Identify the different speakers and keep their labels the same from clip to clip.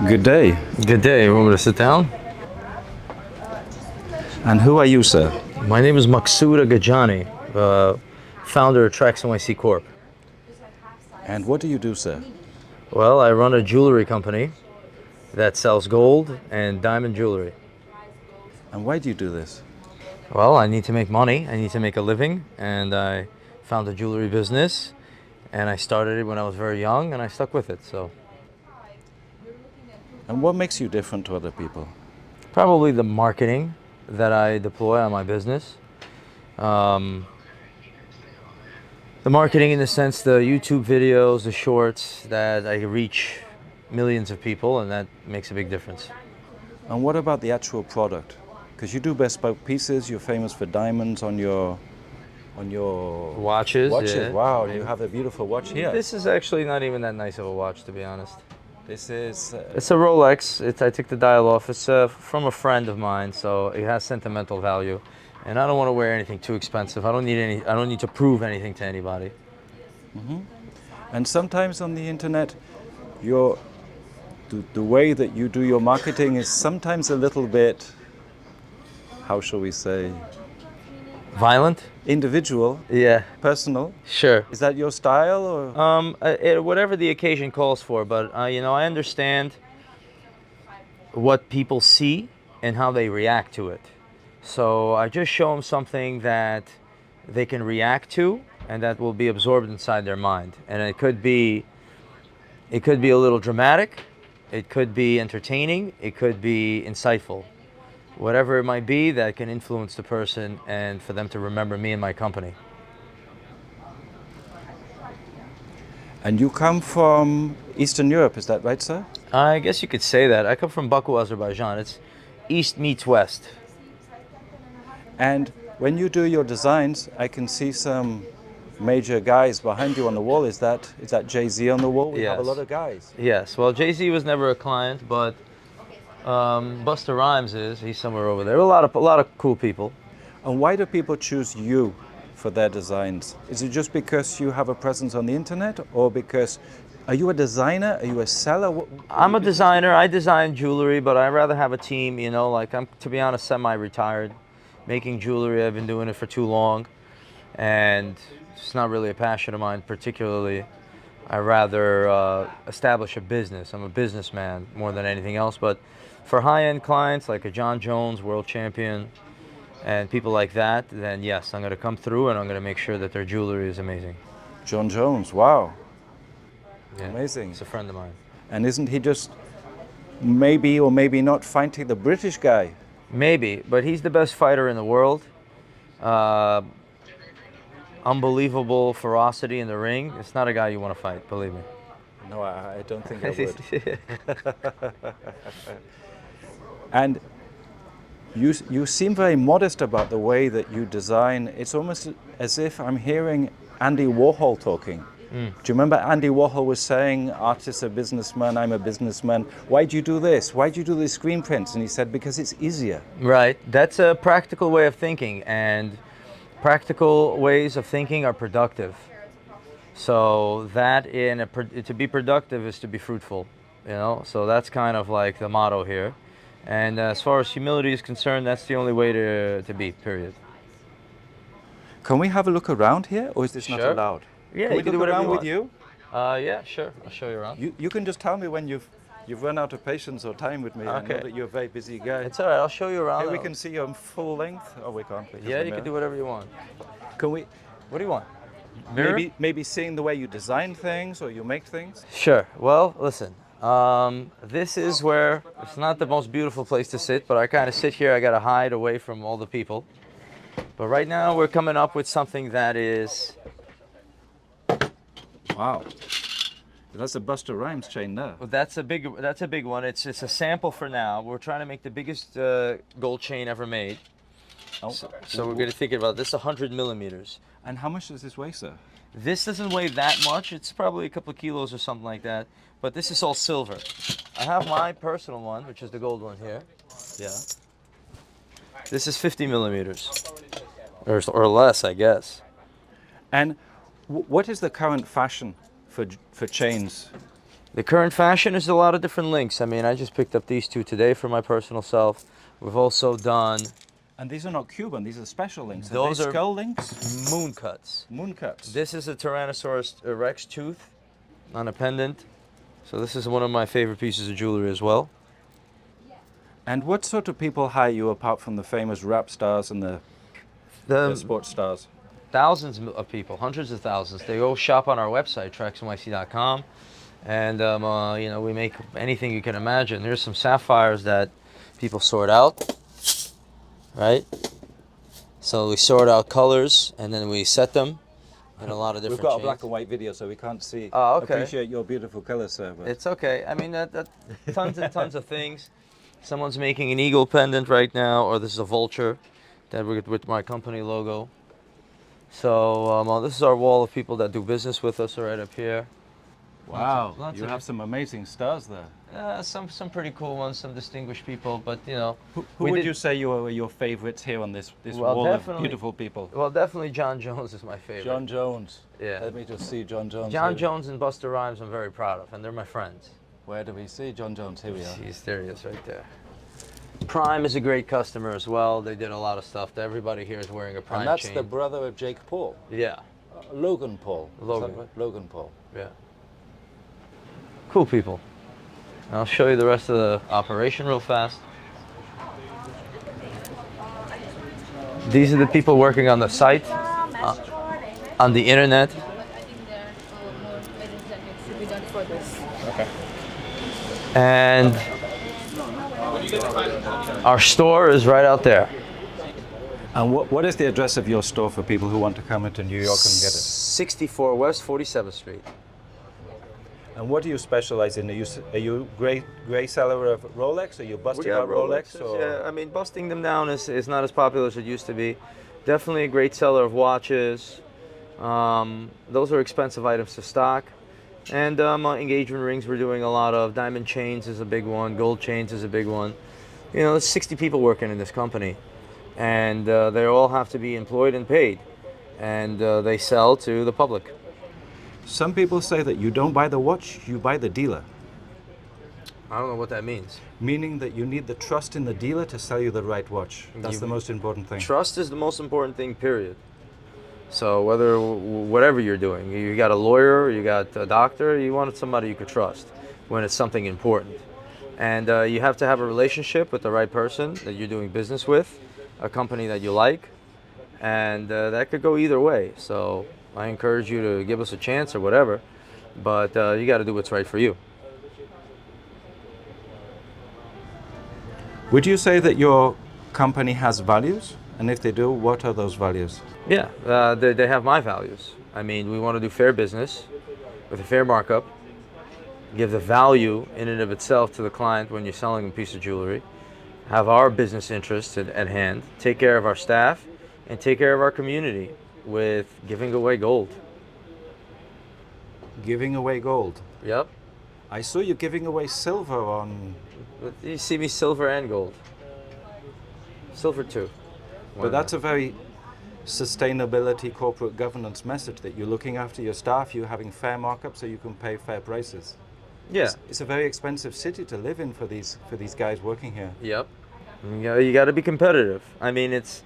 Speaker 1: Good day.
Speaker 2: Good day. You want me to sit down?
Speaker 1: And who are you, sir?
Speaker 2: My name is Maksud Agadjani, founder of TraxNYC Corp.
Speaker 1: And what do you do, sir?
Speaker 2: Well, I run a jewelry company that sells gold and diamond jewelry.
Speaker 1: And why do you do this?
Speaker 2: Well, I need to make money. I need to make a living, and I found a jewelry business, and I started it when I was very young, and I stuck with it. So
Speaker 1: And what makes you different to other people?
Speaker 2: probably the marketing that I deploy on my business. The marketing in the sense the YouTube videos, the shorts, that I reach millions of people, and that makes a big difference.
Speaker 1: And what about the actual product? Because you do bespoke pieces, you're famous for diamonds on your
Speaker 2: Watches, yeah.
Speaker 1: Wow, you have a beautiful watch here.
Speaker 2: This is actually not even that nice of a watch, to be honest.
Speaker 1: This is
Speaker 2: It's a Rolex. I took the dial off. It's from a friend of mine, so it has sentimental value. And I don't want to wear anything too expensive. I don't need to prove anything to anybody.
Speaker 1: and sometimes on the internet, the way that you do your marketing is sometimes a little bit, how shall we say,
Speaker 2: Violent?
Speaker 1: individual,
Speaker 2: Yeah,
Speaker 1: personal.
Speaker 2: sure.
Speaker 1: Is that your style, or?
Speaker 2: Whatever the occasion calls for, but I understand what people see and how they react to it. So I just show them something that they can react to and that will be absorbed inside their mind. And it could be a little dramatic, it could be entertaining, it could be insightful. Whatever it might be that can influence the person and for them to remember me and my company.
Speaker 1: And you come from Eastern Europe, is that right, sir?
Speaker 2: I guess you could say that. I come from Baku, Azerbaijan. It's east meets west.
Speaker 1: And when you do your designs, I can see some major guys behind you on the wall. Is that Jay-Z on the wall? We have a
Speaker 2: Yes.
Speaker 1: lot of guys.
Speaker 2: Yes. Well, Jay-Z was never a client, but Busta Rhymes is. He's somewhere over there. A lot of cool people.
Speaker 1: And why do people choose you for their designs? Is it just because you have a presence on the internet, or because are you a designer? Are you a seller?
Speaker 2: I'm a designer. I design jewelry, but I rather have a team. Like I'm, to be honest, semi-retired. Making jewelry, I've been doing it for too long, and it's not really a passion of mine particularly. I rather establish a business. I'm a businessman more than anything else. But for high-end clients like a John Jones, world champion, and people like that, then yes, I'm going to come through and I'm going to make sure that their jewelry is amazing.
Speaker 1: John Jones, wow.
Speaker 2: Yeah.
Speaker 1: Amazing.
Speaker 2: It's a friend of mine.
Speaker 1: And isn't he just maybe or maybe not fighting the British guy?
Speaker 2: Maybe, but he's the best fighter in the world. Unbelievable ferocity in the ring. It's not a guy you want to fight, believe me.
Speaker 1: No, I don't think I would. And you seem very modest about the way that you design. It's almost as if I'm hearing Andy Warhol talking. Do you remember Andy Warhol was saying, artists are businessmen, I'm a businessman. Why do you do this? Why do you do these screen prints? And he said, because it's easier.
Speaker 2: Right. That's a practical way of thinking, and practical ways of thinking are productive. So that to be productive is to be fruitful, So that's kind of like the motto here. And as far as humility is concerned, that's the only way to be, period.
Speaker 1: Can we have a look around here, or is this not
Speaker 2: Sure.
Speaker 1: allowed?
Speaker 2: Yeah,
Speaker 1: Can we
Speaker 2: you can do
Speaker 1: look
Speaker 2: whatever
Speaker 1: around
Speaker 2: you
Speaker 1: with
Speaker 2: want.
Speaker 1: you?
Speaker 2: Yeah, sure. I'll show you around.
Speaker 1: You can just tell me when you've run out of patience or time with me. I know
Speaker 2: Okay.
Speaker 1: that you're a very busy guy.
Speaker 2: It's all right. I'll show you around.
Speaker 1: Here we can see you on full length. Oh, we can't. because
Speaker 2: Yeah,
Speaker 1: of
Speaker 2: you
Speaker 1: the
Speaker 2: can do
Speaker 1: mirror.
Speaker 2: whatever you want.
Speaker 1: Can we
Speaker 2: What do you want? Mirror?
Speaker 1: maybe seeing the way you design things or you make things?
Speaker 2: Sure. Well, listen. This is where it's not the most beautiful place to sit, but I kind of sit here. I got to hide away from all the people. But right now, we're coming up with something that is.
Speaker 1: Wow. That's a Busta Rhymes chain there.
Speaker 2: Well, that's a big one. It's a sample for now. We're trying to make the biggest gold chain ever made.
Speaker 1: Oh.
Speaker 2: So we're going to think about this 100 millimeters.
Speaker 1: And how much does this weigh, sir?
Speaker 2: This doesn't weigh that much. It's probably a couple of kilos or something like that. But this is all silver. I have my personal one, which is the gold one here.
Speaker 1: Yeah.
Speaker 2: This is 50 millimeters. Or less, I guess.
Speaker 1: And what is the current fashion for chains?
Speaker 2: The current fashion is a lot of different links. I mean, I just picked up these two today for my personal self. We've also done...
Speaker 1: And these are not Cuban, these are special links.
Speaker 2: Those
Speaker 1: are they
Speaker 2: are
Speaker 1: skull links?
Speaker 2: moon cuts.
Speaker 1: Moon cuts.
Speaker 2: This is a Tyrannosaurus Rex tooth on a pendant. So this is one of my favorite pieces of jewelry as well.
Speaker 1: And what sort of people hire you apart from the famous rap stars and the sports stars?
Speaker 2: Thousands of people, hundreds of thousands. They all shop on our website, TraxNYC.com. And, you know, we make anything you can imagine. There's some sapphires that people sort out, right? So we sort out colors and then we set them in a lot of different
Speaker 1: We've got
Speaker 2: chains.
Speaker 1: a black and white video, so we can't see.
Speaker 2: Oh, okay.
Speaker 1: Appreciate your beautiful colors, sir. But
Speaker 2: It's okay. I mean, that tons and tons of things. Someone's making an eagle pendant right now, or this is a vulture that we're with my company logo. So this is our wall of people that do business with us right up here.
Speaker 1: wow,
Speaker 2: Lots
Speaker 1: you
Speaker 2: of-
Speaker 1: have some amazing stars there.
Speaker 2: Some pretty cool ones, some distinguished people, but you know.
Speaker 1: Who
Speaker 2: we
Speaker 1: would
Speaker 2: did-
Speaker 1: you say were your favorites here on this
Speaker 2: Well,
Speaker 1: wall of
Speaker 2: definitely-
Speaker 1: beautiful people?
Speaker 2: Well, definitely John Jones is my favorite.
Speaker 1: John Jones.
Speaker 2: Yeah.
Speaker 1: Let me just see John Jones.
Speaker 2: John
Speaker 1: here.
Speaker 2: Jones and Buster Rhymes I'm very proud of, and they're my friends.
Speaker 1: Where do we see John Jones? Here we are.
Speaker 2: There he is right there. Prime is a great customer as well. They did a lot of stuff. Everybody here is wearing a Prime
Speaker 1: And that's
Speaker 2: chain.
Speaker 1: the brother of Jake Paul.
Speaker 2: Yeah,
Speaker 1: Logan Paul. Is that
Speaker 2: Logan.
Speaker 1: right? Logan Paul.
Speaker 2: yeah. Cool people. I'll show you the rest of the operation real fast. These are the people working on the site, on the internet.
Speaker 3: But I think there are more items that needs to be done for this.
Speaker 1: Okay.
Speaker 2: And our store is right out there.
Speaker 1: And what is the address of your store for people who want to come into New York and get it?
Speaker 2: 64 West 47th Street.
Speaker 1: And what do you specialize in? Are you gray seller of Rolex? Are you busting out Rolex? Or?
Speaker 2: Yeah, I mean, busting them down is not as popular as it used to be. Definitely a great seller of watches. Those are expensive items to stock. And engagement rings we're doing a lot of. Diamond chains is a big one. Gold chains is a big one. You know, there's 60 people working in this company. And they all have to be employed and paid. And they sell to the public.
Speaker 1: Some people say that you don't buy the watch, you buy the dealer.
Speaker 2: I don't know what that means.
Speaker 1: Meaning that you need the trust in the dealer to sell you the right watch. That's
Speaker 2: You-
Speaker 1: the most important thing.
Speaker 2: Trust is the most important thing, period. So whatever you're doing, you got a lawyer, you got a doctor, you want somebody you could trust when it's something important. And you have to have a relationship with the right person that you're doing business with, a company that you like, and that could go either way. So I encourage you to give us a chance or whatever, but you got to do what's right for you.
Speaker 1: Would you say that your company has values? And if they do, what are those values?
Speaker 2: Yeah, they have my values. I mean, we want to do fair business with a fair markup, give the value in and of itself to the client when you're selling a piece of jewelry, have our business interests at hand, take care of our staff, and take care of our community with giving away gold.
Speaker 1: Giving away gold.
Speaker 2: Yep.
Speaker 1: I saw you giving away silver on...
Speaker 2: You see me silver and gold. Silver too.
Speaker 1: But that's a very sustainability corporate governance message, that you're looking after your staff, you're having fair markup so you can pay fair prices.
Speaker 2: Yeah.
Speaker 1: It's a very expensive city to live in for these guys working here.
Speaker 2: Yep. You got to be competitive. I mean, it's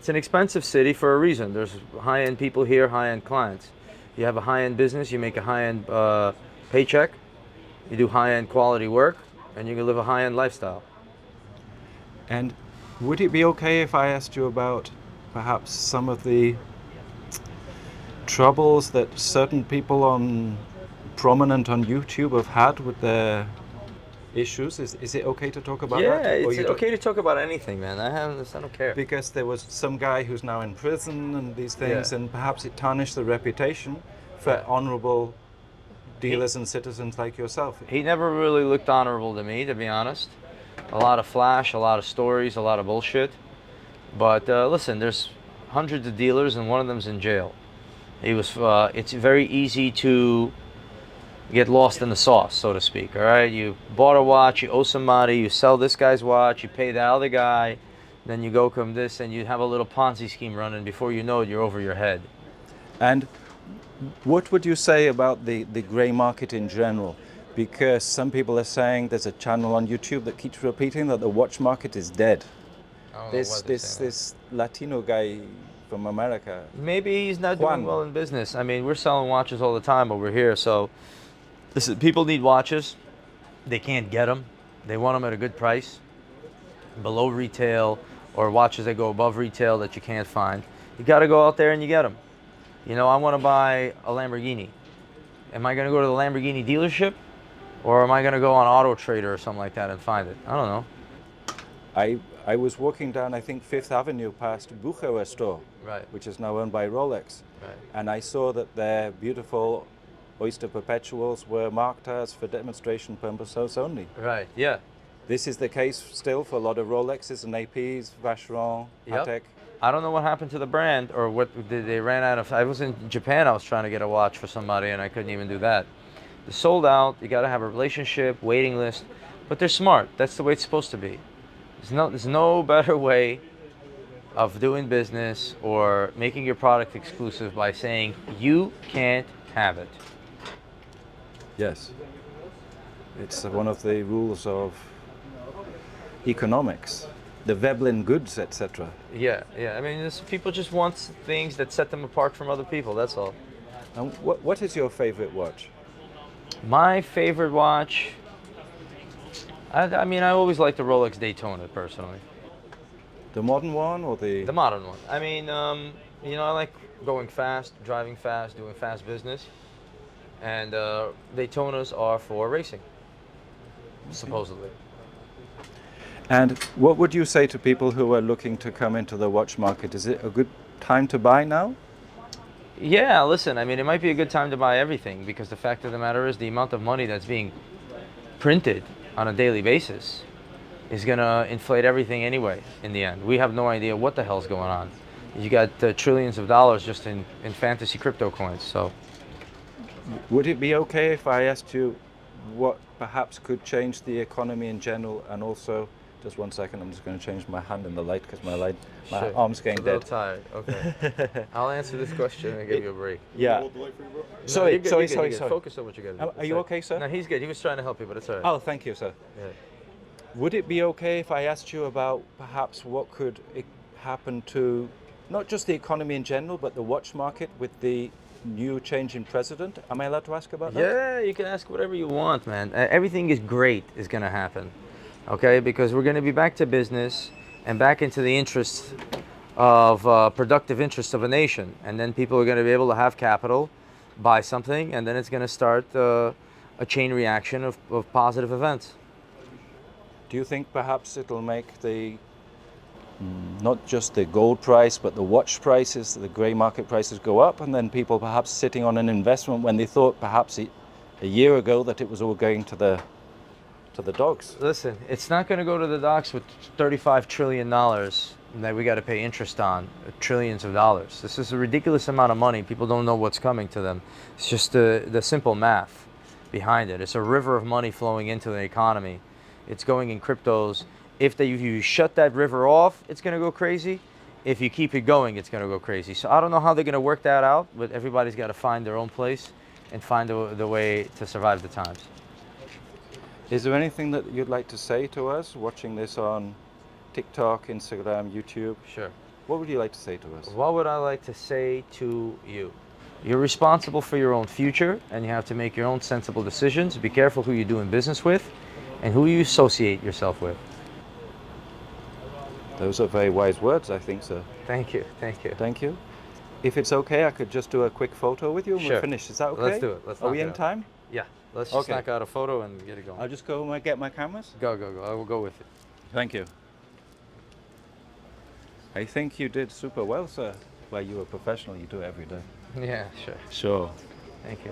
Speaker 2: an expensive city for a reason. There's high-end people here, high-end clients. You have a high-end business, you make a high-end paycheck, you do high-end quality work, and you can live a high-end lifestyle.
Speaker 1: And would it be okay if I asked you about perhaps some of the troubles that certain people prominent on YouTube have had with their issues? Is it okay to talk about that?
Speaker 2: Yeah,
Speaker 1: Or
Speaker 2: it's
Speaker 1: you don't-
Speaker 2: okay to talk about anything, man. I don't care.
Speaker 1: Because there was some guy who's now in prison and these things,
Speaker 2: Yeah.
Speaker 1: and perhaps it tarnished the reputation for
Speaker 2: Yeah.
Speaker 1: honorable dealers and citizens like yourself.
Speaker 2: He never really looked honorable to me, to be honest. A lot of flash, a lot of stories, a lot of bullshit. But listen, there's hundreds of dealers, and one of them's in jail. He was. It's very easy to get lost in the sauce, so to speak. All right, you bought a watch, you owe somebody, you sell this guy's watch, you pay the other guy, then you go come this, and you have a little Ponzi scheme running. Before you know it, you're over your head.
Speaker 1: And what would you say about the grey market in general? because some people are saying there's a channel on YouTube that keeps repeating that the watch market is dead.
Speaker 2: I don't know
Speaker 1: This
Speaker 2: why they're
Speaker 1: this
Speaker 2: saying
Speaker 1: this Latino guy from America.
Speaker 2: that. Maybe he's not
Speaker 1: Juan.
Speaker 2: doing well in business. I mean, we're selling watches all the time over here, so listen, people need watches. They can't get them. They want them at a good price, below retail, or watches that go above retail that you can't find. You got to go out there and you get them. You know, I want to buy a Lamborghini. Am I going to go to the Lamborghini dealership, or am I going to go on Auto Trader or something like that and find it? I don't know.
Speaker 1: I was walking down, I think, Fifth Avenue past Bucherer store,
Speaker 2: Right.
Speaker 1: which is now owned by Rolex.
Speaker 2: Right.
Speaker 1: And I saw that their beautiful Oyster Perpetuals were marked as for demonstration purposes only.
Speaker 2: Right. Yeah.
Speaker 1: This is the case still for a lot of Rolexes and APs, Vacheron,
Speaker 2: Yep.
Speaker 1: Patek.
Speaker 2: I don't know what happened to the brand, or what they ran out of. I was in Japan. I was trying to get a watch for somebody, and I couldn't even do that. They're sold out. You got to have a relationship, waiting list, but they're smart. That's the way it's supposed to be. There's no better way of doing business or making your product exclusive by saying you can't have it.
Speaker 1: Yes. It's one of the rules of economics, the Veblen goods, etc.
Speaker 2: Yeah. I mean, people just want things that set them apart from other people. That's all.
Speaker 1: And what is your favorite watch?
Speaker 2: My favorite watch. I mean, I always like the Rolex Daytona personally.
Speaker 1: The modern one or the...
Speaker 2: The modern one. I mean, you know, I like going fast, driving fast, doing fast business. And Daytonas are for racing, supposedly.
Speaker 1: And what would you say to people who are looking to come into the watch market? Is it a good time to buy now?
Speaker 2: Yeah, listen, I mean, it might be a good time to buy everything, because the fact of the matter is the amount of money that's being printed on a daily basis is going to inflate everything anyway in the end. We have no idea what the hell's going on. You got trillions of dollars just in fantasy crypto coins, so...
Speaker 1: Would it be okay if I asked you what perhaps could change the economy in general, and also, just 1 second, I'm just going to change my hand in the light because my
Speaker 2: Sure.
Speaker 1: arm's getting
Speaker 2: a little
Speaker 1: dead.
Speaker 2: tired. Okay. I'll answer this question and give you a break.
Speaker 1: Yeah.
Speaker 2: No,
Speaker 1: Sorry.
Speaker 2: you're good. Focus on what you got to do.
Speaker 1: Are you okay, sir?
Speaker 2: No, he's good. He was trying to help you, but it's all right.
Speaker 1: Oh, thank you, sir.
Speaker 2: Yeah.
Speaker 1: Would it be okay if I asked you about perhaps what could happen to not just the economy in general, but the watch market with the new change in president? Am I allowed to ask about that?
Speaker 2: Yeah, you can ask whatever you want, man. Everything is great is going to happen, okay? Because we're going to be back to business and back into the interests of productive interests of a nation. And then people are going to be able to have capital, buy something, and then it's going to start a chain reaction of positive events.
Speaker 1: Do you think perhaps it'll make the not just the gold price, but the watch prices, the grey market prices go up, and then people perhaps sitting on an investment when they thought perhaps a year ago that it was all going to the dogs?
Speaker 2: Listen, it's not going to go to the docs with $35 trillion that we got to pay interest on, trillions of dollars. This is a ridiculous amount of money. People don't know what's coming to them. It's just the simple math behind it. It's a river of money flowing into the economy. It's going in cryptos. If you shut that river off, it's going to go crazy. If you keep it going, it's going to go crazy. So I don't know how they're going to work that out, but everybody's got to find their own place and find the way to survive the times.
Speaker 1: Is there anything that you'd like to say to us watching this on TikTok, Instagram, YouTube?
Speaker 2: Sure.
Speaker 1: What would you like to say to us?
Speaker 2: What would I like to say to you? You're responsible for your own future, and you have to make your own sensible decisions. Be careful who you're doing business with and who you associate yourself with.
Speaker 1: Those are very wise words, I think, sir.
Speaker 2: Thank you. Thank you.
Speaker 1: Thank you. If it's okay, I could just do a quick photo with you and
Speaker 2: Sure.
Speaker 1: we'll finish. Is that okay?
Speaker 2: Let's do it. Let's
Speaker 1: Are
Speaker 2: knock
Speaker 1: we
Speaker 2: it
Speaker 1: in
Speaker 2: out.
Speaker 1: time?
Speaker 2: Yeah. Let's just
Speaker 1: Okay.
Speaker 2: knock out a photo and get it going.
Speaker 1: I'll just go and get my cameras.
Speaker 2: Go. I will go with you.
Speaker 1: Thank you. I think you did super well, sir. Well, you're a professional. You do it every day.
Speaker 2: Yeah, sure.
Speaker 1: Sure.
Speaker 2: Thank you.